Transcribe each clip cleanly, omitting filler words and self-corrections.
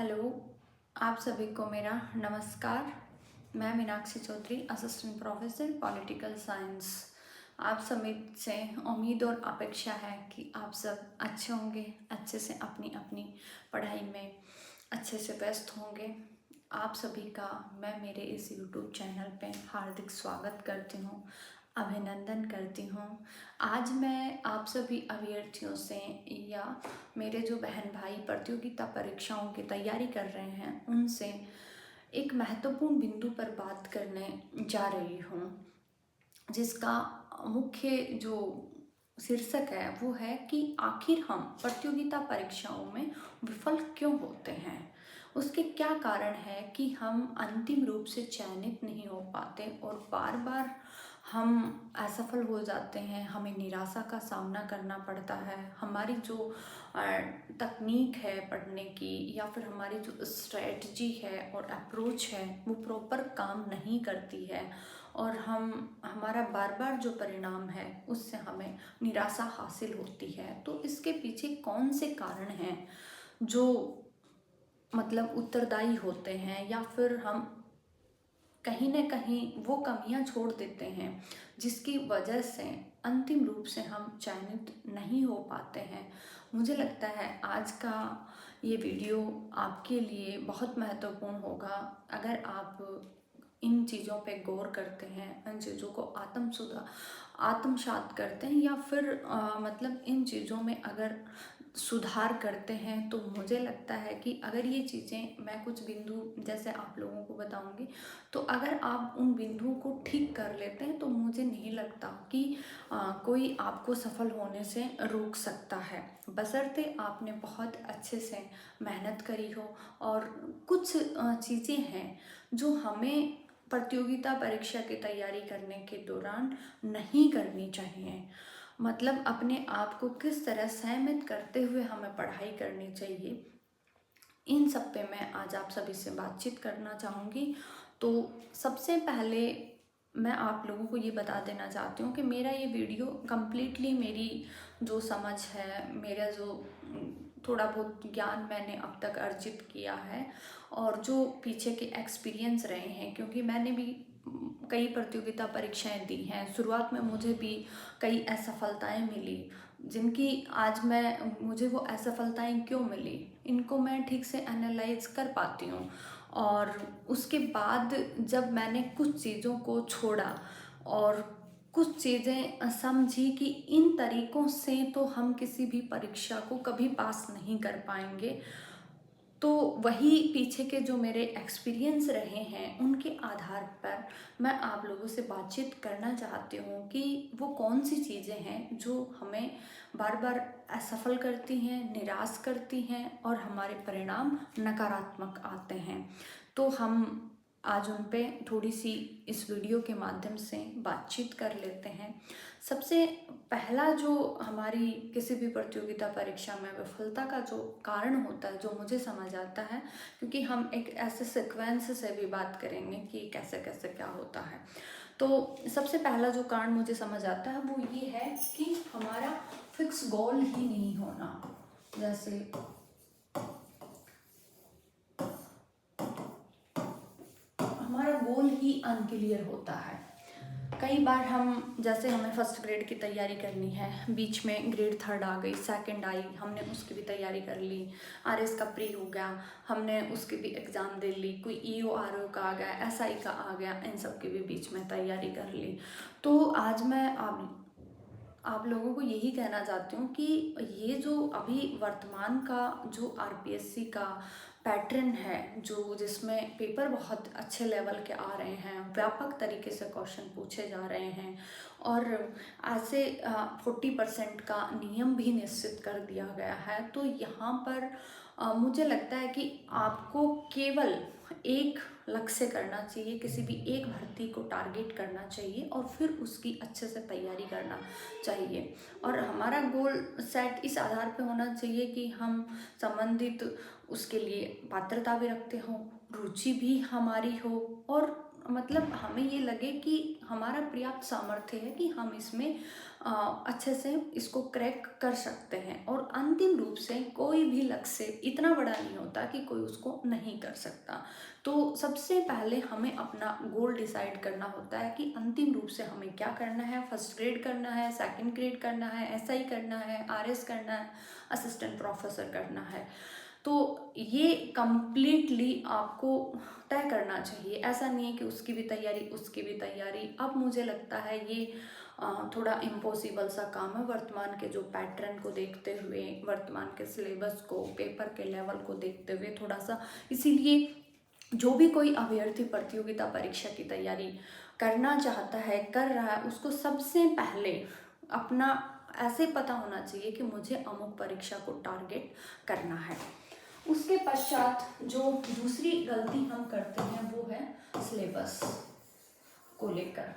Hello, आप सभी को मेरा नमस्कार। मैं Meenakshi Chaudhary, assistant professor political science. आप सभी से उम्मीद और अपेक्षा है कि आप सब अच्छे होंगे, अच्छे से अपनी अपनी पढ़ाई में अच्छे से व्यस्त होंगे। आप सभी का मैं मेरे इस यूट्यूब चैनल पे हार्दिक स्वागत करती हूँ, अभिनंदन करती हूँ। आज मैं आप सभी अभ्यर्थियों से या मेरे जो बहन भाई प्रतियोगिता परीक्षाओं की तैयारी कर रहे हैं उनसे एक महत्वपूर्ण बिंदु पर बात करने जा रही हूँ, जिसका मुख्य जो शीर्षक है वो है कि आखिर हम प्रतियोगिता परीक्षाओं में विफल क्यों होते हैं। उसके क्या कारण है कि हम अंतिम रूप से चयनित नहीं हो पाते और बार बार हम असफल हो जाते हैं, हमें निराशा का सामना करना पड़ता है। हमारी जो तकनीक है पढ़ने की या फिर हमारी जो स्ट्रेटजी है और अप्रोच है वो प्रॉपर काम नहीं करती है और हमारा बार बार जो परिणाम है उससे हमें निराशा हासिल होती है। तो इसके पीछे कौन से कारण हैं जो मतलब उत्तरदायी होते हैं, या फिर हम कहीं न कहीं वो कमियां छोड़ देते हैं जिसकी वजह से अंतिम रूप से हम चयनित नहीं हो पाते हैं। मुझे लगता है आज का ये वीडियो आपके लिए बहुत महत्वपूर्ण होगा। अगर आप इन चीज़ों पे गौर करते हैं, इन चीज़ों को आत्मसात करते हैं या फिर मतलब इन चीज़ों में अगर सुधार करते हैं, तो मुझे लगता है कि अगर ये चीज़ें मैं कुछ बिंदु जैसे आप लोगों को बताऊंगी, तो अगर आप उन बिंदुओं को ठीक कर लेते हैं तो मुझे नहीं लगता कि कोई आपको सफल होने से रोक सकता है, बशर्ते आपने बहुत अच्छे से मेहनत करी हो। और कुछ चीज़ें हैं जो हमें प्रतियोगिता परीक्षा की तैयारी करने के दौरान नहीं करनी चाहिए। मतलब अपने आप को किस तरह सहमित करते हुए हमें पढ़ाई करनी चाहिए, इन सब पे मैं आज आप सभी से बातचीत करना चाहूँगी। तो सबसे पहले मैं आप लोगों को ये बता देना चाहती हूँ कि मेरा ये वीडियो कम्प्लीटली मेरी जो समझ है, मेरा जो थोड़ा बहुत ज्ञान मैंने अब तक अर्जित किया है और जो पीछे के एक्सपीरियंस रहे हैं, क्योंकि मैंने भी कई प्रतियोगिता परीक्षाएं दी हैं। शुरुआत में मुझे भी कई असफलताएं मिली, जिनकी आज मुझे वो असफलताएं क्यों मिली इनको मैं ठीक से एनालाइज कर पाती हूँ। और उसके बाद जब मैंने कुछ चीज़ों को छोड़ा और कुछ चीज़ें समझी कि इन तरीक़ों से तो हम किसी भी परीक्षा को कभी पास नहीं कर पाएंगे, तो वही पीछे के जो मेरे एक्सपीरियंस रहे हैं उनके आधार पर मैं आप लोगों से बातचीत करना चाहती हूँ कि वो कौन सी चीज़ें हैं जो हमें बार बार असफल करती हैं, निराश करती हैं और हमारे परिणाम नकारात्मक आते हैं। तो हम आज उन पे थोड़ी सी इस वीडियो के माध्यम से बातचीत कर लेते हैं। सबसे पहला जो हमारी किसी भी प्रतियोगिता परीक्षा में विफलता का जो कारण होता है, जो मुझे समझ आता है, क्योंकि हम एक ऐसे सीक्वेंस से भी बात करेंगे कि कैसे कैसे क्या होता है। तो सबसे पहला जो कारण मुझे समझ आता है वो ये है कि हमारा फिक्स गोल ही नहीं होना। जैसे हमारा गोल ही अनक्लियर होता है। कई बार हम जैसे हमें फर्स्ट ग्रेड की तैयारी करनी है, बीच में ग्रेड थर्ड आ गई, सेकंड आई, हमने उसकी भी तैयारी कर ली, आरएस का प्री हो गया, हमने उसकी भी एग्ज़ाम दे ली, कोई ईओ आरओ का आ गया, एसआई का आ गया, इन सब की भी बीच में तैयारी कर ली। तो आज मैं आप लोगों को यही कहना चाहती हूँ कि ये जो अभी वर्तमान का जो आरपीएससी का पैटर्न है, जो जिसमें पेपर बहुत अच्छे लेवल के आ रहे हैं, व्यापक तरीके से क्वेश्चन पूछे जा रहे हैं और ऐसे 40% का नियम भी निश्चित कर दिया गया है। तो यहाँ पर मुझे लगता है कि आपको केवल एक लक्ष्य करना चाहिए, किसी भी एक भर्ती को टारगेट करना चाहिए और फिर उसकी अच्छे से तैयारी करना चाहिए। और हमारा गोल सेट इस आधार पे होना चाहिए कि हम संबंधित उसके लिए पात्रता भी रखते हों, रुचि भी हमारी हो और मतलब हमें ये लगे कि हमारा पर्याप्त सामर्थ्य है कि हम इसमें अच्छे से इसको क्रैक कर सकते हैं। और अंतिम रूप से कोई भी लक्ष्य इतना बड़ा नहीं होता कि कोई उसको नहीं कर सकता। तो सबसे पहले हमें अपना गोल डिसाइड करना होता है कि अंतिम रूप से हमें क्या करना है। फर्स्ट ग्रेड करना है, सेकंड ग्रेड करना है, एसआई करना है, आरएस करना है, असिस्टेंट प्रोफेसर करना है। तो ये कंप्लीटली आपको तय करना चाहिए। ऐसा नहीं है कि उसकी भी तैयारी उसकी भी तैयारी। अब मुझे लगता है ये थोड़ा इम्पॉसिबल सा काम है वर्तमान के जो पैटर्न को देखते हुए, वर्तमान के सिलेबस को, पेपर के लेवल को देखते हुए थोड़ा सा। इसीलिए जो भी कोई अभ्यर्थी प्रतियोगिता परीक्षा की तैयारी करना चाहता है, कर रहा है, उसको सबसे पहले अपना ऐसे पता होना चाहिए कि मुझे अमुक परीक्षा को टारगेट करना है। उसके पश्चात जो दूसरी गलती हम करते हैं वो है सिलेबस को लेकर।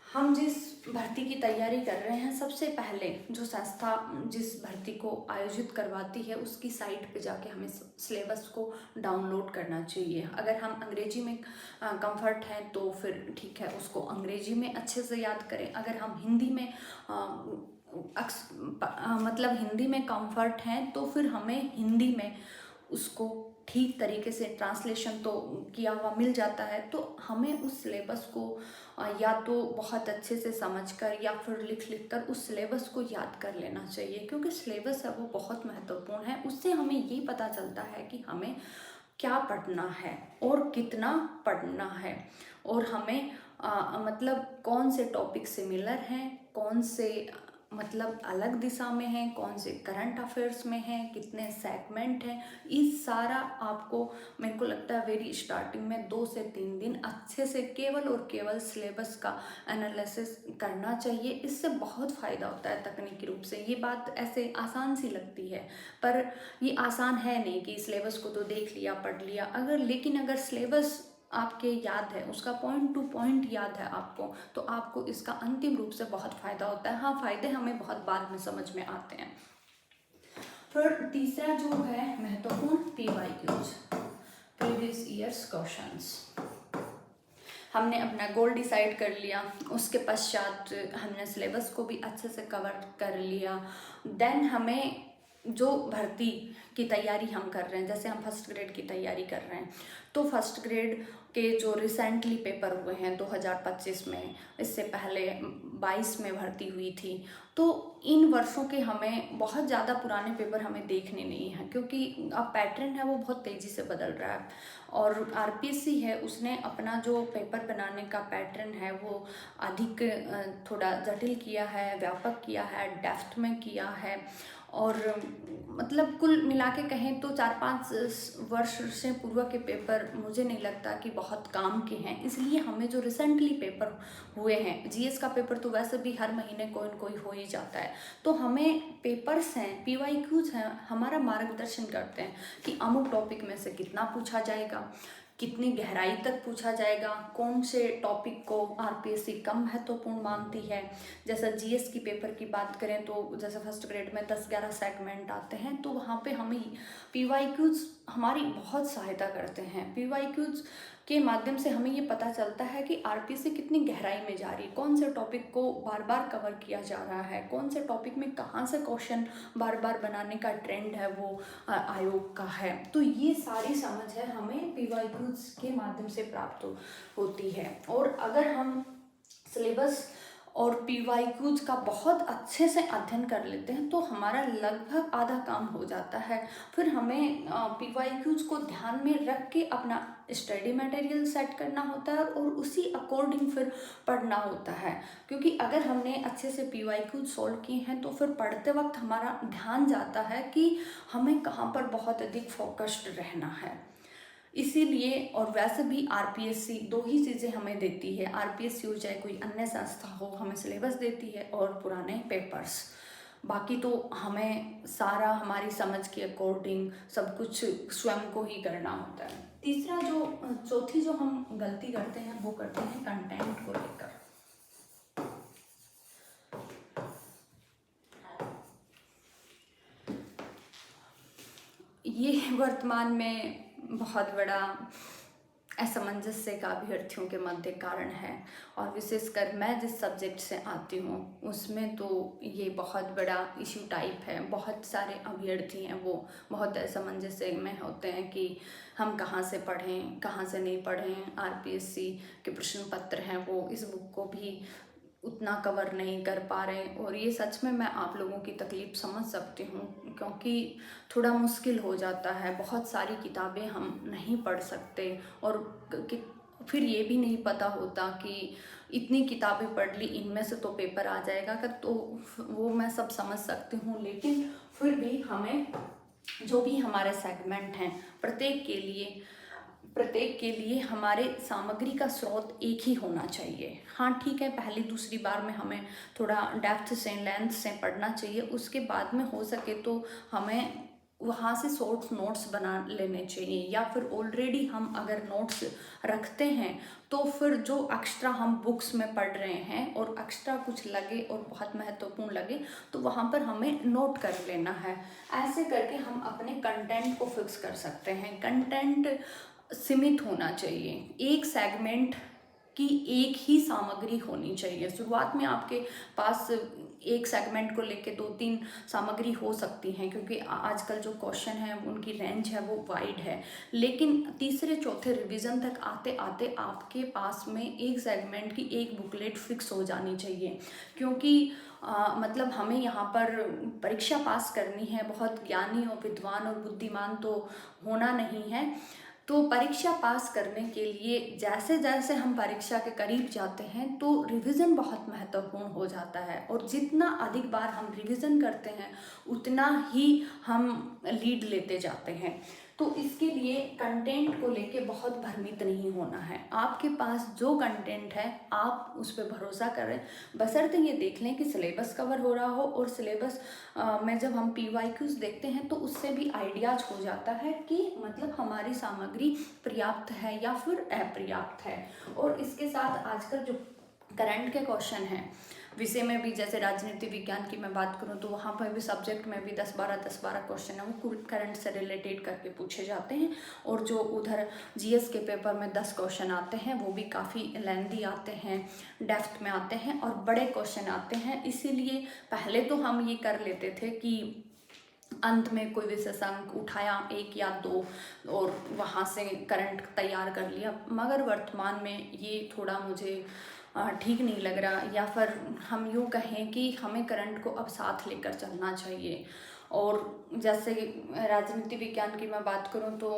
हम जिस भर्ती की तैयारी कर रहे हैं, सबसे पहले जो संस्था जिस भर्ती को आयोजित करवाती है उसकी साइट पे जाके हमें सिलेबस को डाउनलोड करना चाहिए। अगर हम अंग्रेजी में कंफर्ट हैं तो फिर ठीक है, उसको अंग्रेजी में अच्छे से याद करें। अगर हम हिंदी में मतलब हिंदी में कंफर्ट हैं तो फिर हमें हिंदी में उसको ठीक तरीके से ट्रांसलेशन तो किया हुआ मिल जाता है। तो हमें उस सिलेबस को या तो बहुत अच्छे से समझकर या फिर लिख कर उस सिलेबस को याद कर लेना चाहिए, क्योंकि सिलेबस है वो बहुत महत्वपूर्ण है। उससे हमें ये पता चलता है कि हमें क्या पढ़ना है और कितना पढ़ना है, और हमें मतलब कौन से टॉपिक सिमिलर हैं, कौन से मतलब अलग दिशा में हैं, कौन से करंट अफेयर्स में हैं, कितने सेगमेंट हैं। इस सारा आपको, मेरे को लगता है वेरी स्टार्टिंग में 2 से 3 दिन अच्छे से केवल और केवल सिलेबस का एनालिसिस करना चाहिए। इससे बहुत फ़ायदा होता है तकनीकी रूप से। ये बात ऐसे आसान सी लगती है, पर ये आसान है नहीं कि सिलेबस को तो देख लिया, पढ़ लिया, लेकिन अगर सिलेबस आपके याद है, उसका पॉइंट टू पॉइंट याद है आपको, तो आपको इसका अंतिम रूप से बहुत फ़ायदा होता है। हाँ, फ़ायदे हमें बहुत बाद में समझ में आते हैं। फिर तीसरा जो है महत्वपूर्ण, PYQs, प्रीवियस ईयर्स क्वेश्चंस। हमने अपना गोल डिसाइड कर लिया, उसके पश्चात हमने सिलेबस को भी अच्छे से कवर कर लिया। देन हमें जो भर्ती की तैयारी हम कर रहे हैं, जैसे हम फर्स्ट ग्रेड की तैयारी कर रहे हैं, तो फर्स्ट ग्रेड के जो रिसेंटली पेपर हुए हैं 2025 में, इससे पहले 22 में भर्ती हुई थी, तो इन वर्षों के हमें बहुत ज़्यादा पुराने पेपर हमें देखने नहीं हैं, क्योंकि अब पैटर्न है वो बहुत तेज़ी से बदल रहा है। और आरपीएससी है, उसने अपना जो पेपर बनाने का पैटर्न है वो अधिक थोड़ा जटिल किया है, व्यापक किया है, डेप्थ में किया है। और मतलब कुल मिला के कहें तो 4-5 वर्ष से पूर्व के पेपर मुझे नहीं लगता कि बहुत काम के हैं। इसलिए हमें जो रिसेंटली पेपर हुए हैं, जीएस का पेपर तो वैसे भी हर महीने कोई न कोई हो ही जाता है, तो हमें पेपर्स हैं, पीवाईक्यूज हैं, हमारा मार्गदर्शन करते हैं कि अमुक टॉपिक में से कितना पूछा जाएगा, कितनी गहराई तक पूछा जाएगा, कौन से टॉपिक को आरपीएससी कम महत्वपूर्ण मानती है। जैसा जीएस की पेपर की बात करें तो जैसे फर्स्ट ग्रेड में 10-11 सेगमेंट आते हैं, तो वहाँ पे हमें पीवाईक्यूज हमारी बहुत सहायता करते हैं। पीवाईक्यूज के माध्यम से हमें ये पता चलता है कि आरपीएससी कितनी गहराई में जा रही है, कौन से टॉपिक को बार बार कवर किया जा रहा है, कौन से टॉपिक में कहाँ से क्वेश्चन बार बार बनाने का ट्रेंड है वो आयोग का है। तो ये सारी समझ है हमें पीवाईक्यूज के माध्यम से प्राप्त होती है। और अगर हम सिलेबस और पीवाईक्यूज का बहुत अच्छे से अध्ययन कर लेते हैं तो हमारा लगभग आधा काम हो जाता है। फिर हमें पीवाईक्यूज को ध्यान में रख के अपना स्टडी मटेरियल सेट करना होता है और उसी अकॉर्डिंग फिर पढ़ना होता है, क्योंकि अगर हमने अच्छे से पीवाईक्यूज सॉल्व किए हैं तो फिर पढ़ते वक्त हमारा ध्यान जाता है कि हमें कहाँ पर बहुत अधिक फोकस्ड रहना है। इसीलिए, और वैसे भी आरपीएससी 2 ही चीज़ें हमें देती है, आरपीएससी हो चाहे कोई अन्य संस्था हो, हमें सिलेबस देती है और पुराने पेपर्स। बाकी तो हमें सारा हमारी समझ के अकॉर्डिंग सब कुछ स्वयं को ही करना होता है। चौथी जो हम गलती करते हैं वो करते हैं कंटेंट को लेकर। ये वर्तमान में बहुत बड़ा असमंजस्य का अभ्यर्थियों के मध्य कारण है। और विशेषकर मैं जिस सब्जेक्ट से आती हूँ उसमें तो ये बहुत बड़ा इशू टाइप है। बहुत सारे अभ्यर्थी हैं वो बहुत असमंजस्य में होते हैं कि हम कहाँ से पढ़ें, कहाँ से नहीं पढ़ें। आरपीएससी के प्रश्न पत्र हैं वो इस बुक को भी उतना कवर नहीं कर पा रहे। और ये सच में मैं आप लोगों की तकलीफ़ समझ सकती हूँ, क्योंकि थोड़ा मुश्किल हो जाता है। बहुत सारी किताबें हम नहीं पढ़ सकते और फिर ये भी नहीं पता होता कि इतनी किताबें पढ़ ली, इनमें से तो पेपर आ जाएगा का, तो वो मैं सब समझ सकती हूँ। लेकिन फिर भी हमें जो भी हमारे सेगमेंट हैं प्रत्येक के लिए हमारे सामग्री का स्रोत एक ही होना चाहिए। हाँ ठीक है, पहली दूसरी बार में हमें थोड़ा डेप्थ से लेंथ से पढ़ना चाहिए, उसके बाद में हो सके तो हमें वहाँ से शॉर्ट नोट्स बना लेने चाहिए। या फिर ऑलरेडी हम अगर नोट्स रखते हैं तो फिर जो एक्स्ट्रा हम बुक्स में पढ़ रहे हैं और एक्स्ट्रा कुछ लगे और बहुत महत्वपूर्ण लगे तो वहाँ पर हमें नोट कर लेना है। ऐसे करके हम अपने कंटेंट को फिक्स कर सकते हैं। कंटेंट सीमित होना चाहिए, एक सेगमेंट की एक ही सामग्री होनी चाहिए। शुरुआत में आपके पास एक सेगमेंट को लेके 2-3 सामग्री हो सकती हैं, क्योंकि आजकल जो क्वेश्चन है उनकी रेंज है वो वाइड है। लेकिन तीसरे चौथे रिवीजन तक आते आते आपके पास में एक सेगमेंट की एक बुकलेट फिक्स हो जानी चाहिए। क्योंकि मतलब हमें यहाँ पर परीक्षा पास करनी है, बहुत ज्ञानी और विद्वान और बुद्धिमान तो होना नहीं है। तो परीक्षा पास करने के लिए जैसे जैसे हम परीक्षा के करीब जाते हैं तो रिवीजन बहुत महत्वपूर्ण हो जाता है। और जितना अधिक बार हम रिवीजन करते हैं उतना ही हम लीड लेते जाते हैं। तो इसके लिए कंटेंट को लेके बहुत भ्रमित नहीं होना है। आपके पास जो कंटेंट है आप उस पर भरोसा करें, बशर्ते ये देख लें कि सिलेबस कवर हो रहा हो। और सिलेबस में जब हम PYQs देखते हैं तो उससे भी आइडियाज हो जाता है कि मतलब हमारी सामग्री पर्याप्त है या फिर अपर्याप्त है। और इसके साथ आजकल जो करंट के क्वेश्चन हैं विषय में भी, जैसे राजनीति विज्ञान की मैं बात करूं तो वहाँ पर भी सब्जेक्ट में भी 10-12 क्वेश्चन है वो करंट से रिलेटेड करके पूछे जाते हैं। और जो उधर GS के पेपर में 10 क्वेश्चन आते हैं वो भी काफ़ी लेंदी आते हैं, डेप्थ में आते हैं और बड़े क्वेश्चन आते हैं। इसीलिए पहले तो हम ये कर लेते थे कि अंत में कोई विशेष अंक उठाया 1 या 2 और वहाँ से करंट तैयार कर लिया। मगर वर्तमान में ये थोड़ा मुझे ठीक नहीं लग रहा। या फिर हम यूँ कहें कि हमें करंट को अब साथ लेकर चलना चाहिए। और जैसे राजनीति विज्ञान की मैं बात करूं तो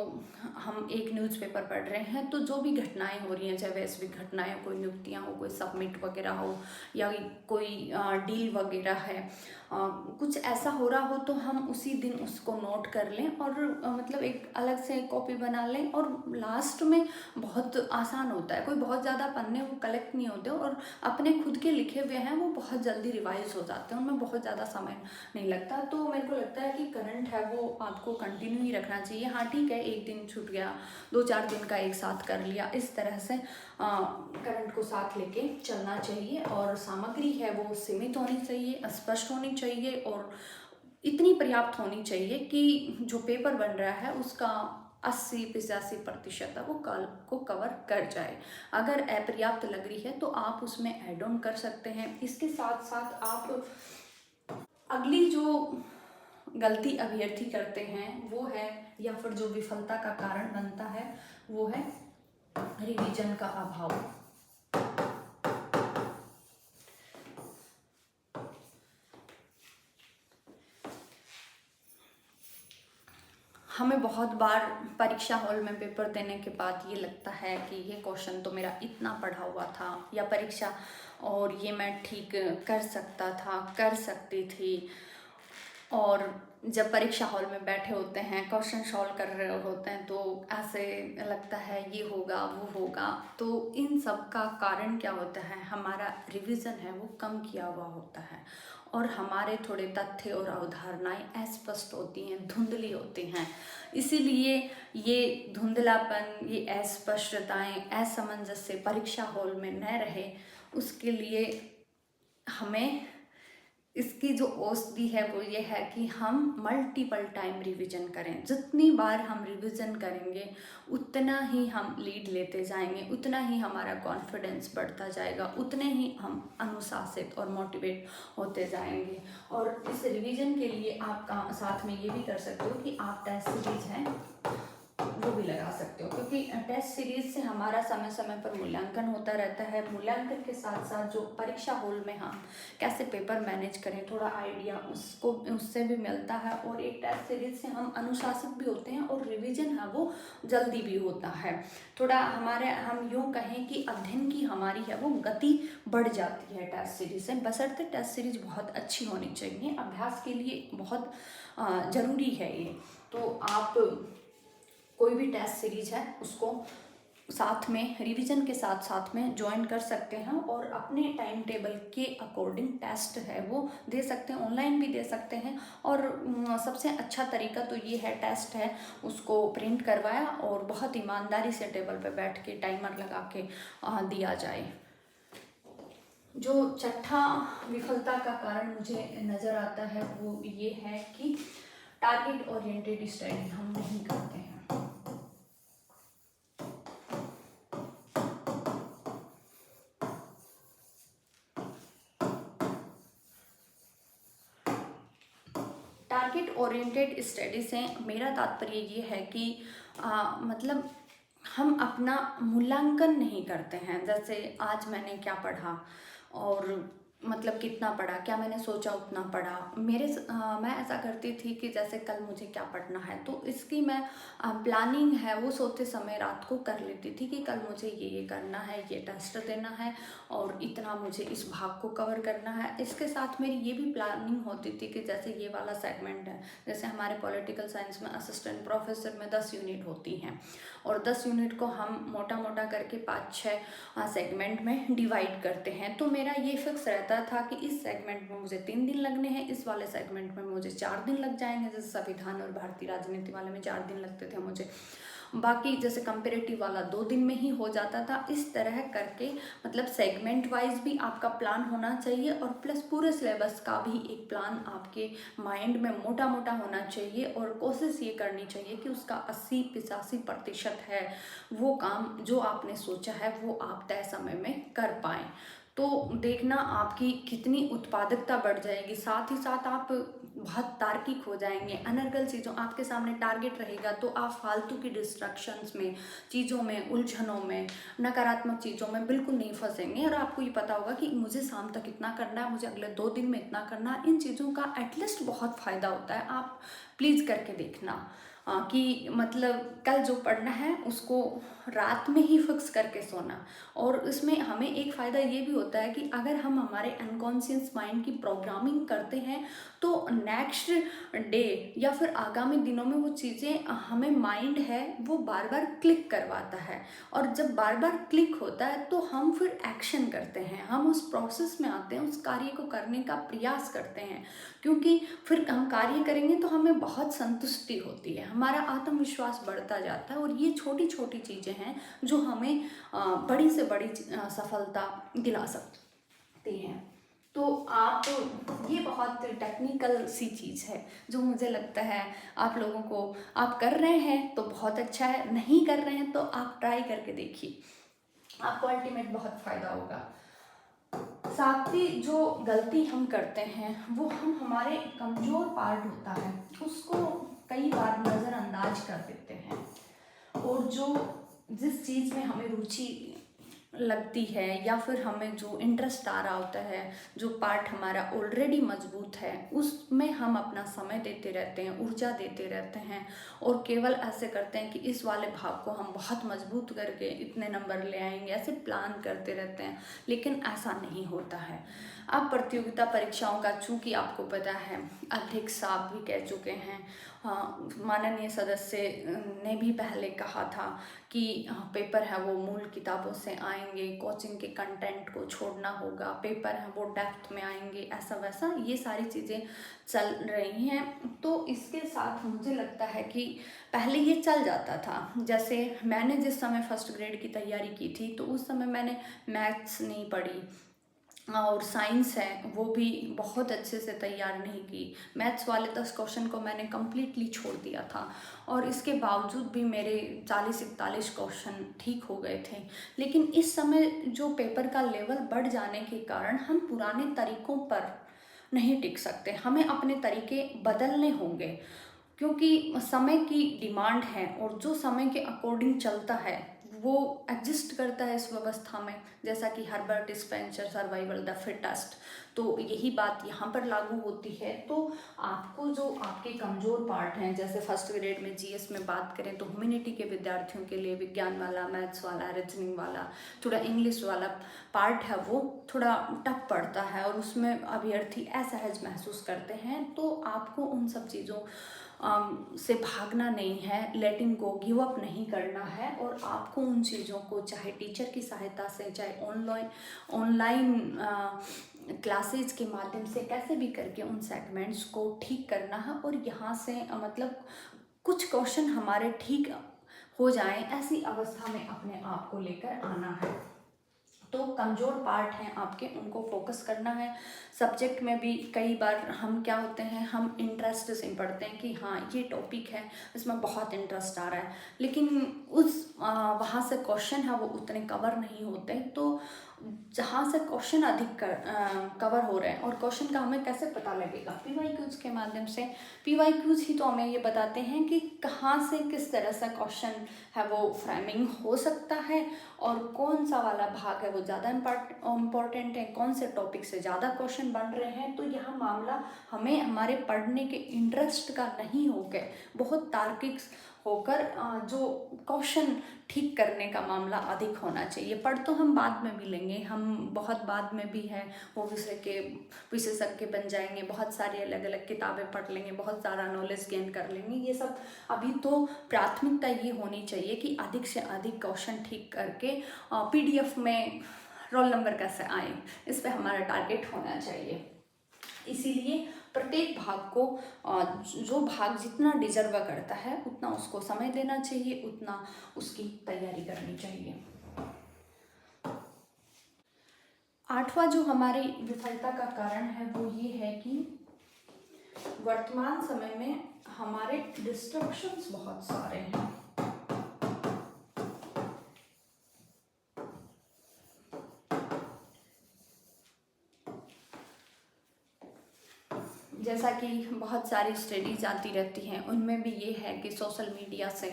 हम एक न्यूज़पेपर पढ़ रहे हैं तो जो भी घटनाएं हो रही हैं, चाहे वैश्विक घटनाएं, कोई नियुक्तियां हो, कोई सबमिट वगैरह हो या कोई डील वगैरह है, कुछ ऐसा हो रहा हो तो हम उसी दिन उसको नोट कर लें और मतलब एक अलग से कॉपी बना लें। और लास्ट में बहुत आसान होता है, कोई बहुत ज़्यादा पन्ने वो कलेक्ट नहीं होते और अपने खुद के लिखे हुए हैं वो बहुत जल्दी रिवाइज हो जाते हैं, उनमें बहुत ज़्यादा समय नहीं लगता। तो मेरे को लगता है कि करंट है वो आपको कंटिन्यू ही रखना चाहिए। हाँ ठीक है, एक दिन छूट गया, 2-4 दिन का एक साथ कर लिया, इस तरह से करंट को साथ लेके चलना चाहिए। और सामग्री है वो सीमित होनी चाहिए, स्पष्ट होनी चाहिए और इतनी पर्याप्त होनी चाहिए कि जो पेपर बन रहा है उसका 80-85% वो कल को कवर कर जाए। अगर अपर्याप्त लग रही है तो आप उसमें ऐड ऑन कर सकते हैं। इसके साथ साथ आप अगली जो गलती अभ्यर्थी करते हैं वो है, या फिर जो विफलता का कारण बनता है वो है रिवीजन का अभाव। हमें बहुत बार परीक्षा हॉल में पेपर देने के बाद ये लगता है कि ये क्वेश्चन तो मेरा इतना पढ़ा हुआ था या परीक्षा और ये मैं ठीक कर सकता था, कर सकती थी। और जब परीक्षा हॉल में बैठे होते हैं, क्वेश्चन सॉल्व कर रहे होते हैं तो ऐसे लगता है ये होगा वो होगा। तो इन सब का कारण क्या होता है, हमारा रिवीजन है वो कम किया हुआ होता है और हमारे थोड़े तथ्य और अवधारणाएं अस्पष्ट होती हैं, धुंधली होती हैं। इसीलिए ये धुंधलापन, ये अस्पष्टताएं, असमंजस्य परीक्षा हॉल में न रहे उसके लिए हमें इसकी जो औषधि है वो ये है कि हम मल्टीपल टाइम रिवीजन करें। जितनी बार हम रिवीजन करेंगे उतना ही हम लीड लेते जाएंगे, उतना ही हमारा कॉन्फिडेंस बढ़ता जाएगा, उतने ही हम अनुशासित और मोटिवेट होते जाएंगे। और इस रिवीजन के लिए आप काम साथ में ये भी कर सकते हो कि आप टेस्ट सीरीज हैं वो भी लगा सकते हो, क्योंकि टेस्ट सीरीज से हमारा समय समय पर मूल्यांकन होता रहता है। मूल्यांकन के साथ साथ जो परीक्षा हॉल में हम कैसे पेपर मैनेज करें, थोड़ा आइडिया उसको उससे भी मिलता है। और एक टेस्ट सीरीज से हम अनुशासित भी होते हैं और रिवीजन है वो जल्दी भी होता है। थोड़ा हमारे हम यूँ कहें कि अध्ययन की हमारी है वो गति बढ़ जाती है टेस्ट सीरीज से, बशर्ते टेस्ट सीरीज बहुत अच्छी होनी चाहिए। अभ्यास के लिए बहुत ज़रूरी है ये। तो आप कोई भी टेस्ट सीरीज है उसको साथ में रिवीजन के साथ साथ में ज्वाइन कर सकते हैं और अपने टाइम टेबल के अकॉर्डिंग टेस्ट है वो दे सकते हैं, ऑनलाइन भी दे सकते हैं। और सबसे अच्छा तरीका तो ये है, टेस्ट है उसको प्रिंट करवाया और बहुत ईमानदारी से टेबल पे बैठ के टाइमर लगा के दिया जाए। जो छठा विफलता का कारण मुझे नज़र आता है वो ये है कि टारगेट ओरिएंटेड स्टडी हम नहीं करते हैं। टारगेट ओरिएंटेड स्टडी से मेरा तात्पर्य ये है कि मतलब हम अपना मूल्यांकन नहीं करते हैं। जैसे आज मैंने क्या पढ़ा और मतलब कितना पढ़ा, क्या मैंने सोचा उतना पढ़ा। मैं ऐसा करती थी कि जैसे कल मुझे क्या पढ़ना है तो इसकी मैं प्लानिंग है वो सोते समय रात को कर लेती थी कि कल मुझे ये करना है, ये टेस्ट देना है और इतना मुझे इस भाग को कवर करना है। इसके साथ मेरी ये भी प्लानिंग होती थी कि जैसे ये वाला सेगमेंट है, जैसे हमारे पॉलिटिकल साइंस में असिस्टेंट प्रोफेसर में 10 यूनिट होती हैं और 10 यूनिट को हम मोटा मोटा करके 5-6 सेगमेंट में डिवाइड करते हैं। तो मेरा ये फिक्स रहता था कि इस सेगमेंट में मुझे 3 दिन लगने हैं, इस वाले सेगमेंट में मुझे 4 दिन लग जाएंगे। जैसे संविधान और भारतीय राजनीति वाले में 4 दिन लगते थे मुझे, बाकी जैसे कंपेरेटिव वाला 2 दिन में ही हो जाता था। इस तरह करके मतलब सेगमेंट वाइज भी आपका प्लान होना चाहिए और प्लस पूरे सिलेबस का भी एक प्लान आपके माइंड में मोटा मोटा होना चाहिए। और कोशिश ये करनी चाहिए कि उसका 80-85% है वो काम जो आपने सोचा है वो आप तय समय में कर पाएँ। तो देखना आपकी कितनी उत्पादकता बढ़ जाएगी, साथ ही साथ आप बहुत तार्किक हो जाएंगे। अनर्गल चीज़ों आपके सामने टारगेट रहेगा तो आप फालतू की डिस्ट्रैक्शंस में, चीज़ों में, उलझनों में, नकारात्मक चीज़ों में बिल्कुल नहीं फंसेंगे। और आपको ये पता होगा कि मुझे शाम तक इतना करना है, मुझे अगले 2 दिन में इतना करना है। इन चीज़ों का एटलीस्ट बहुत फ़ायदा होता है। आप प्लीज़ करके देखना कि मतलब कल जो पढ़ना है उसको रात में ही फिक्स करके सोना। और इसमें हमें एक फ़ायदा ये भी होता है कि अगर हम हमारे अनकॉन्शियस माइंड की प्रोग्रामिंग करते हैं तो नेक्स्ट डे या फिर आगामी दिनों में वो चीज़ें हमें माइंड है वो बार बार क्लिक करवाता है। और जब बार बार क्लिक होता है तो हम फिर एक्शन करते हैं, हम उस प्रोसेस में आते हैं, उस कार्य को करने का प्रयास करते हैं। क्योंकि फिर हम कार्य करेंगे तो हमें बहुत संतुष्टि होती है, हमारा आत्मविश्वास बढ़ता जाता है। और ये छोटी छोटी चीज़ें हैं जो हमें बड़ी से बड़ी सफलता दिला सकती हैं। तो आप ये बहुत टेक्निकल सी चीज़ है जो मुझे लगता है आप लोगों को, आप कर रहे हैं तो बहुत अच्छा है, नहीं कर रहे हैं तो आप ट्राई करके देखिए, आपको अल्टीमेट बहुत फ़ायदा होगा। सातवीं जो गलती हम करते हैं वो हम हमारे कमज़ोर पार्ट होता है उसको कई बार नज़रअंदाज कर देते हैं। और जो जिस चीज़ में हमें रुचि लगती है या फिर हमें जो इंटरेस्ट आ रहा होता है, जो पार्ट हमारा ऑलरेडी मजबूत है उसमें हम अपना समय देते रहते हैं, ऊर्जा देते रहते हैं और केवल ऐसे करते हैं कि इस वाले भाग को हम बहुत मजबूत करके इतने नंबर ले आएंगे, ऐसे प्लान करते रहते हैं। लेकिन ऐसा नहीं होता है। अब प्रतियोगिता परीक्षाओं का चूँकि आपको पता है, अध्यक्ष साहब भी कह चुके हैं, माननीय सदस्य ने भी पहले कहा था कि पेपर है वो मूल किताबों से आएंगे, कोचिंग के कंटेंट को छोड़ना होगा, पेपर है वो डेप्थ में आएंगे, ऐसा वैसा ये सारी चीज़ें चल रही हैं। तो इसके साथ मुझे लगता है कि पहले ये चल जाता था। जैसे मैंने जिस समय फर्स्ट ग्रेड की तैयारी की थी तो उस समय मैंने मैथ्स नहीं पढ़ी, और साइंस है वो भी बहुत अच्छे से तैयार नहीं की। मैथ्स वाले 10 क्वेश्चन को मैंने कम्प्लीटली छोड़ दिया था, और इसके बावजूद भी मेरे 40-41 क्वेश्चन ठीक हो गए थे। लेकिन इस समय जो पेपर का लेवल बढ़ जाने के कारण हम पुराने तरीकों पर नहीं टिक सकते, हमें अपने तरीके बदलने होंगे, क्योंकि समय की डिमांड है और जो समय के अकॉर्डिंग चलता है वो एग्जिस्ट करता है इस व्यवस्था में। जैसा कि Herbert Spencer, survival the fittest, तो यही बात यहाँ पर लागू होती है। तो आपको जो आपके कमज़ोर पार्ट हैं, जैसे फर्स्ट ग्रेड में जीएस में बात करें तो ह्यूमैनिटी के विद्यार्थियों के लिए विज्ञान वाला, मैथ्स वाला, रीजनिंग वाला, थोड़ा इंग्लिश वाला पार्ट है वो थोड़ा टफ पड़ता है और उसमें अभ्यर्थी असहज महसूस करते हैं। तो आपको उन सब चीज़ों से भागना नहीं है, लेटिंग गो, गिव अप नहीं करना है, और आपको उन चीज़ों को चाहे टीचर की सहायता से, चाहे ऑनलाइन क्लासेज के माध्यम से कैसे भी करके उन सेगमेंट्स को ठीक करना है। और यहाँ से मतलब कुछ क्वेश्चन हमारे ठीक हो जाएं, ऐसी अवस्था में अपने आप को लेकर आना है। तो कमज़ोर पार्ट हैं आपके, उनको फोकस करना है। सब्जेक्ट में भी कई बार हम क्या होते हैं, हम इंटरेस्ट से पढ़ते हैं कि हाँ ये टॉपिक है, इसमें बहुत इंटरेस्ट आ रहा है, लेकिन वहाँ से क्वेश्चन है वो उतने कवर नहीं होते। तो जहाँ से क्वेश्चन अधिक कवर हो रहे हैं, और क्वेश्चन का हमें कैसे पता लगेगा, पीवाईक्यूज के माध्यम से। पीवाईक्यूज ही तो हमें ये बताते हैं कि कहाँ से किस तरह से क्वेश्चन है वो फ्रेमिंग हो सकता है, और कौन सा वाला भाग है वो ज़्यादा इम्पॉर्टेंट है, कौन से टॉपिक से ज़्यादा क्वेश्चन बन रहे हैं। तो यह मामला हमें हमारे पढ़ने के इंटरेस्ट का नहीं होकर बहुत तार्किक होकर जो क्वेश्चन ठीक करने का मामला अधिक होना चाहिए। पढ़ तो हम बाद में भी लेंगे, हम बहुत बाद में भी हैं वो विषय के विशेषज्ञ बन जाएंगे, बहुत सारी अलग अलग किताबें पढ़ लेंगे, बहुत सारा नॉलेज गेन कर लेंगे, ये सब अभी तो प्राथमिकता ये होनी चाहिए कि अधिक से अधिक क्वेश्चन ठीक करके पीडीएफ में रोल नंबर कैसे आए, इस पे हमारा टारगेट होना चाहिए। इसीलिए प्रत्येक भाग को जो भाग जितना डिजर्व करता है उतना उसको समय देना चाहिए, उतना उसकी तैयारी करनी चाहिए। 8वां जो हमारी विफलता का कारण है वो ये है कि वर्तमान समय में हमारे डिस्ट्रक्शंस बहुत सारे हैं। जैसा कि बहुत सारी स्टडीज आती रहती हैं, उनमें भी ये है कि सोशल मीडिया से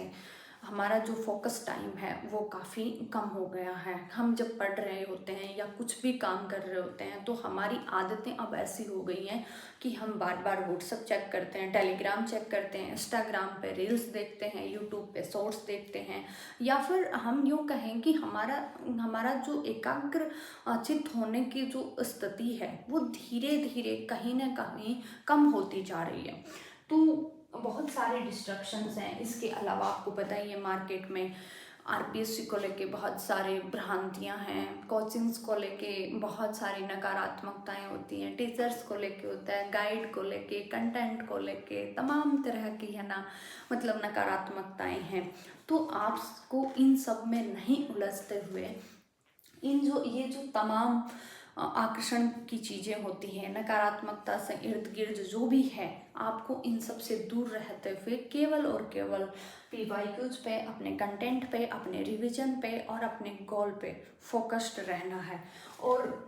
हमारा जो फोकस टाइम है वो काफ़ी कम हो गया है। हम जब पढ़ रहे होते हैं या कुछ भी काम कर रहे होते हैं तो हमारी आदतें अब ऐसी हो गई हैं कि हम बार बार व्हाट्सएप चेक करते हैं, टेलीग्राम चेक करते हैं, इंस्टाग्राम पे रील्स देखते हैं, यूट्यूब पे शॉर्ट्स देखते हैं, या फिर हम यूँ कहें कि हमारा जो एकाग्र चित्त होने की जो स्थिति है वो धीरे धीरे कहीं ना कहीं कम होती जा रही है। तो बहुत सारे डिस्ट्रक्शंस हैं। इसके अलावा आपको पता ही है मार्केट में आरपीएससी को लेके बहुत सारे भ्रांतियां हैं, कोचिंग्स को लेके बहुत सारी नकारात्मकताएं होती हैं, टीचर्स को लेके होता है, गाइड को लेके, कंटेंट को लेके तमाम तरह की है ना मतलब नकारात्मकताएं हैं। तो आपको इन सब में नहीं उलझते हुए ये जो तमाम आकर्षण की चीज़ें होती हैं, नकारात्मकता से इर्द गिर्द जो भी है, आपको इन सब से दूर रहते हुए केवल और केवल पीवाईक्यूज पे, अपने कंटेंट पे, अपने रिवीजन पे और अपने गोल पे फोकस्ड रहना है। और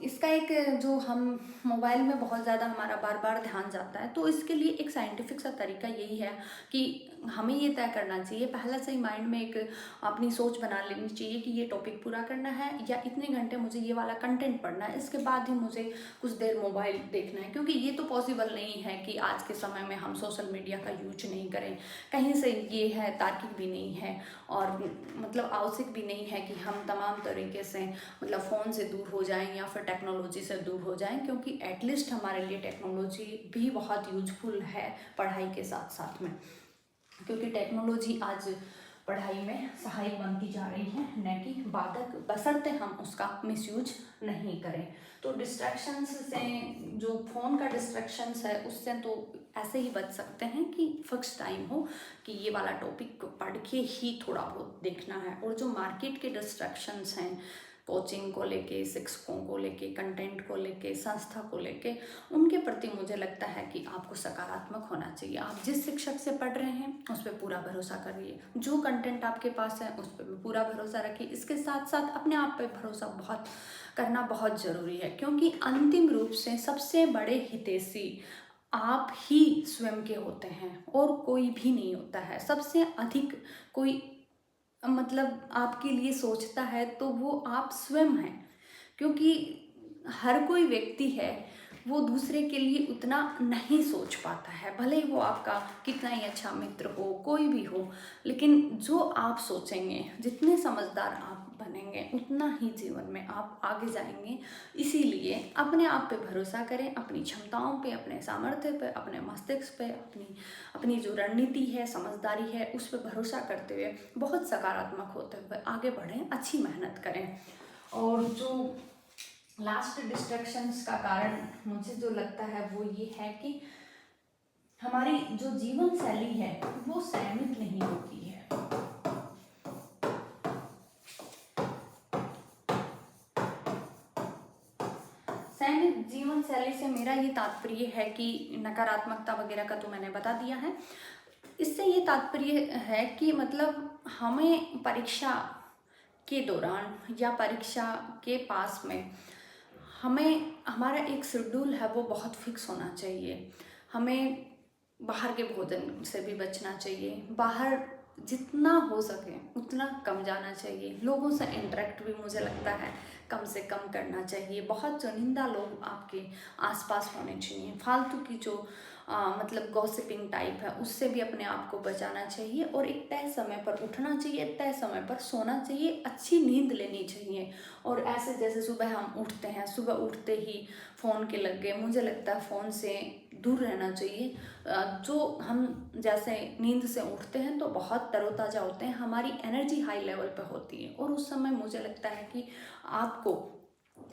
इसका एक जो हम मोबाइल में बहुत ज़्यादा हमारा बार बार ध्यान जाता है, तो इसके लिए एक साइंटिफिक सा तरीका यही है कि हमें ये तय करना चाहिए पहले से ही, माइंड में एक अपनी सोच बना लेनी चाहिए कि ये टॉपिक पूरा करना है या इतने घंटे मुझे ये वाला कंटेंट पढ़ना है, इसके बाद ही मुझे कुछ देर मोबाइल देखना है। क्योंकि ये तो पॉसिबल नहीं है कि आज के समय में हम सोशल मीडिया का यूज नहीं करें, कहीं से ये है तार्किक भी नहीं है और मतलब आवश्यक भी नहीं है कि हम तमाम तरीके से मतलब फ़ोन से दूर हो जाएं या फिर टेक्नोलॉजी से दूर हो जाएं, क्योंकि एटलीस्ट हमारे लिए टेक्नोलॉजी भी बहुत यूजफुल है पढ़ाई के साथ साथ में। क्योंकि टेक्नोलॉजी आज पढ़ाई में सहायक बनती जा रही है, न कि बाधक, बशर्ते हम उसका मिसयूज नहीं करें। तो डिस्ट्रैक्शंस से, जो फ़ोन का डिस्ट्रैक्शंस है उससे तो ऐसे ही बच सकते हैं कि फिक्स टाइम हो कि ये वाला टॉपिक पढ़ के ही थोड़ा बहुत देखना है। और जो मार्केट के डिस्ट्रैक्शंस हैं कोचिंग को लेके, शिक्षकों को लेके, कंटेंट को लेके, संस्था को लेके, उनके प्रति मुझे लगता है कि आपको सकारात्मक होना चाहिए। आप जिस शिक्षक से पढ़ रहे हैं उस पर पूरा भरोसा करिए, जो कंटेंट आपके पास है उस पर भी पूरा भरोसा रखिए। इसके साथ साथ अपने आप पे भरोसा करना बहुत ज़रूरी है, क्योंकि अंतिम रूप से सबसे बड़े हितैषी आप ही स्वयं के होते हैं और कोई भी नहीं होता है। सबसे अधिक कोई मतलब आपके लिए सोचता है तो वो आप स्वयं हैं, क्योंकि हर कोई व्यक्ति है वो दूसरे के लिए उतना नहीं सोच पाता है, भले ही वो आपका कितना ही अच्छा मित्र हो, कोई भी हो, लेकिन जो आप सोचेंगे, जितने समझदार आप बनेंगे, उतना ही जीवन में आप आगे जाएंगे। इसीलिए अपने आप पे भरोसा करें, अपनी क्षमताओं पे, अपने सामर्थ्य पे, अपने मस्तिष्क पे, अपनी अपनी जो रणनीति है, समझदारी है, उस पर भरोसा करते हुए बहुत सकारात्मक होते हुए आगे बढ़ें, अच्छी मेहनत करें। और जो लास्ट डिस्ट्रैक्शंस का कारण मुझे जो लगता है वो ये है कि हमारी जो जीवन शैली है वो संयमित नहीं होती है। संयमित जीवन शैली से मेरा ये तात्पर्य है कि नकारात्मकता वगैरह का तो मैंने बता दिया है। इससे ये तात्पर्य है कि मतलब हमें परीक्षा के दौरान या परीक्षा के पास में हमें हमारा एक शेड्यूल है वो बहुत फिक्स होना चाहिए। हमें बाहर के भोजन से भी बचना चाहिए, बाहर जितना हो सके उतना कम जाना चाहिए, लोगों से इंटरेक्ट भी मुझे लगता है कम से कम करना चाहिए। बहुत चुनिंदा लोग आपके आसपास होने चाहिए। फालतू की जो मतलब गॉसिपिंग टाइप है उससे भी अपने आप को बचाना चाहिए, और एक तय समय पर उठना चाहिए, तय समय पर सोना चाहिए, अच्छी नींद लेनी चाहिए। और ऐसे जैसे सुबह हम उठते हैं, सुबह उठते ही फ़ोन के लग गए, मुझे लगता है फ़ोन से दूर रहना चाहिए। जो हम जैसे नींद से उठते हैं तो बहुत तरोताज़ा होते हैं, हमारी एनर्जी हाई लेवल पर होती है, और उस समय मुझे लगता है कि आपको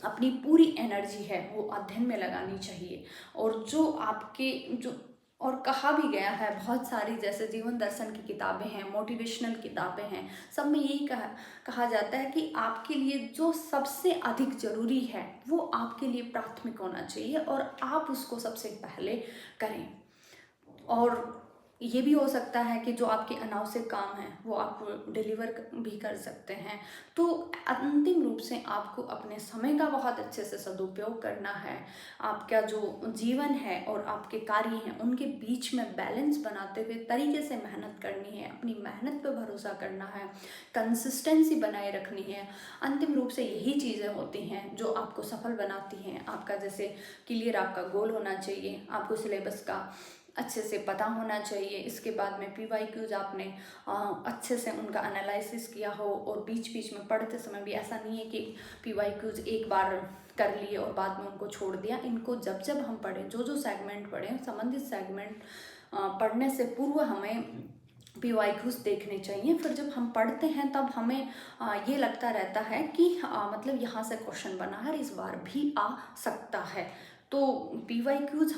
अपनी पूरी एनर्जी है वो अध्ययन में लगानी चाहिए। और जो आपके जो और कहा भी गया है बहुत सारी, जैसे जीवन दर्शन की किताबें हैं, मोटिवेशनल किताबें हैं, सब में यही कहा जाता है कि आपके लिए जो सबसे अधिक ज़रूरी है वो आपके लिए प्राथमिक होना चाहिए और आप उसको सबसे पहले करें। और ये भी हो सकता है कि जो आपके अनावश्यक काम हैं वो आप डिलीवर भी कर सकते हैं। तो अंतिम रूप से आपको अपने समय का बहुत अच्छे से सदुपयोग करना है। आपका जो जीवन है और आपके कार्य हैं उनके बीच में बैलेंस बनाते हुए तरीके से मेहनत करनी है, अपनी मेहनत पर भरोसा करना है, कंसिस्टेंसी बनाए रखनी है। अंतिम रूप से यही चीज़ें होती हैं जो आपको सफल बनाती हैं। आपका जैसे क्लियर आपका गोल होना चाहिए, आपको सिलेबस का अच्छे से पता होना चाहिए, इसके बाद में PYQs आपने अच्छे से उनका एनालिसिस किया हो, और बीच बीच में पढ़ते समय भी ऐसा नहीं है कि PYQs एक बार कर लिए और बाद में उनको छोड़ दिया। इनको जब जब हम पढ़ें, जो सेगमेंट पढ़ें, संबंधित सेगमेंट पढ़ने से पूर्व हमें PYQs देखने चाहिए। फिर जब हम पढ़ते हैं तब हमें ये लगता रहता है कि मतलब यहाँ से क्वेश्चन बना है, इस बार भी आ सकता है। तो PYQs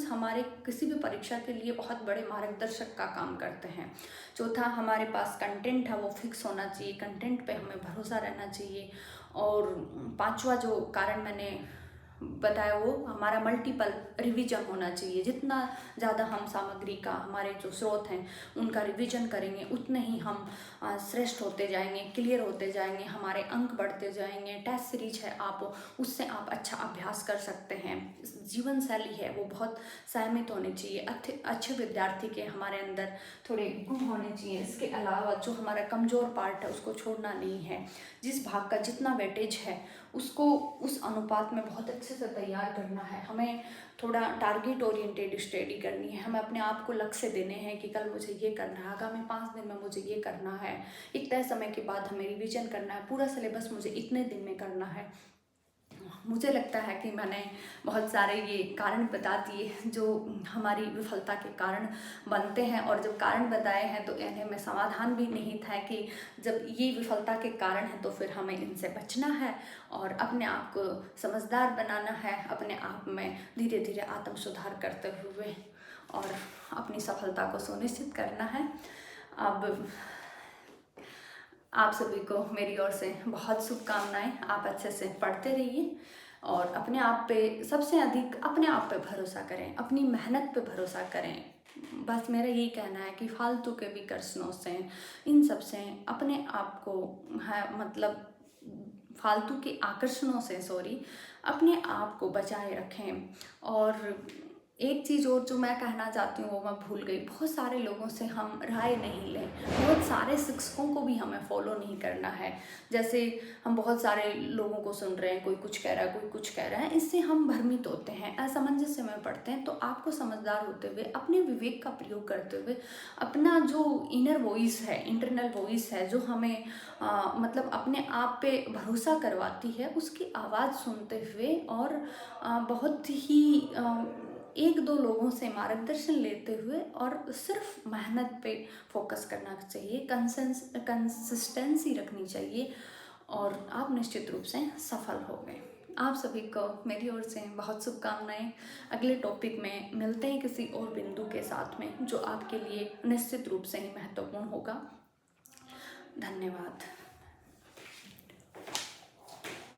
हमारे किसी भी परीक्षा के लिए बहुत बड़े मार्गदर्शक का काम करते हैं। चौथा, हमारे पास कंटेंट है वो फिक्स होना चाहिए, कंटेंट पे हमें भरोसा रहना चाहिए। और पांचवा जो कारण मैंने बताया वो हमारा मल्टीपल रिवीजन होना चाहिए। जितना ज़्यादा हम सामग्री का, हमारे जो स्रोत हैं उनका रिवीजन करेंगे उतने ही हम श्रेष्ठ होते जाएंगे, क्लियर होते जाएंगे, हमारे अंक बढ़ते जाएंगे। टेस्ट सीरीज है आप उससे आप अच्छा अभ्यास कर सकते हैं। जीवन शैली है वो बहुत संयमित होनी चाहिए। अच्छे विद्यार्थी के हमारे अंदर थोड़े गुण होने चाहिए। इसके अलावा जो हमारा कमज़ोर पार्ट है उसको छोड़ना नहीं है। जिस भाग का जितना वेटेज है उसको उस अनुपात में बहुत अच्छे से तैयार करना है। हमें थोड़ा टारगेट ओरिएंटेड स्टडी करनी है। हमें अपने आप को लक्ष्य देने हैं कि कल मुझे ये करना है, आगामी 5 दिन में मुझे ये करना है, एक तय समय के बाद हमें रिवीजन करना है, पूरा सिलेबस मुझे इतने दिन में करना है। मुझे लगता है कि मैंने बहुत सारे ये कारण बता दिए जो हमारी विफलता के कारण बनते हैं, और जब कारण बताए हैं तो इन्हें में समाधान भी नहीं था कि जब ये विफलता के कारण हैं तो फिर हमें इनसे बचना है और अपने आप को समझदार बनाना है, अपने आप में धीरे धीरे आत्म सुधार करते हुए और अपनी सफलता को सुनिश्चित करना है। अब आप सभी को मेरी ओर से बहुत शुभकामनाएं। आप अच्छे से पढ़ते रहिए और अपने आप पे, सबसे अधिक अपने आप पे भरोसा करें, अपनी मेहनत पे भरोसा करें। बस मेरा यही कहना है कि फालतू के विकर्षणों से, इन सब से अपने आप को है मतलब फालतू के आकर्षणों से अपने आप को बचाए रखें। और एक चीज़ और जो मैं कहना चाहती हूँ वो मैं भूल गई, बहुत सारे लोगों से हम राय नहीं लें, बहुत सारे शिक्षकों को भी हमें फॉलो नहीं करना है। जैसे हम बहुत सारे लोगों को सुन रहे हैं, कोई कुछ कह रहा है, कोई कुछ कह रहा है, इससे हम भ्रमित होते हैं, असमंजस में पड़ते हैं। तो आपको समझदार होते हुए, अपने विवेक का प्रयोग करते हुए, अपना जो इनर वॉइस है, इंटरनल वॉइस है, जो हमें मतलब अपने आप पे भरोसा करवाती है, उसकी आवाज़ सुनते हुए और बहुत ही एक दो लोगों से मार्गदर्शन लेते हुए और सिर्फ मेहनत पे फोकस करना चाहिए, कंसिस्टेंसी रखनी चाहिए और आप निश्चित रूप से सफल होंगे। आप सभी को मेरी ओर से बहुत शुभकामनाएं। अगले टॉपिक में मिलते हैं किसी और बिंदु के साथ में जो आपके लिए निश्चित रूप से ही महत्वपूर्ण होगा। धन्यवाद।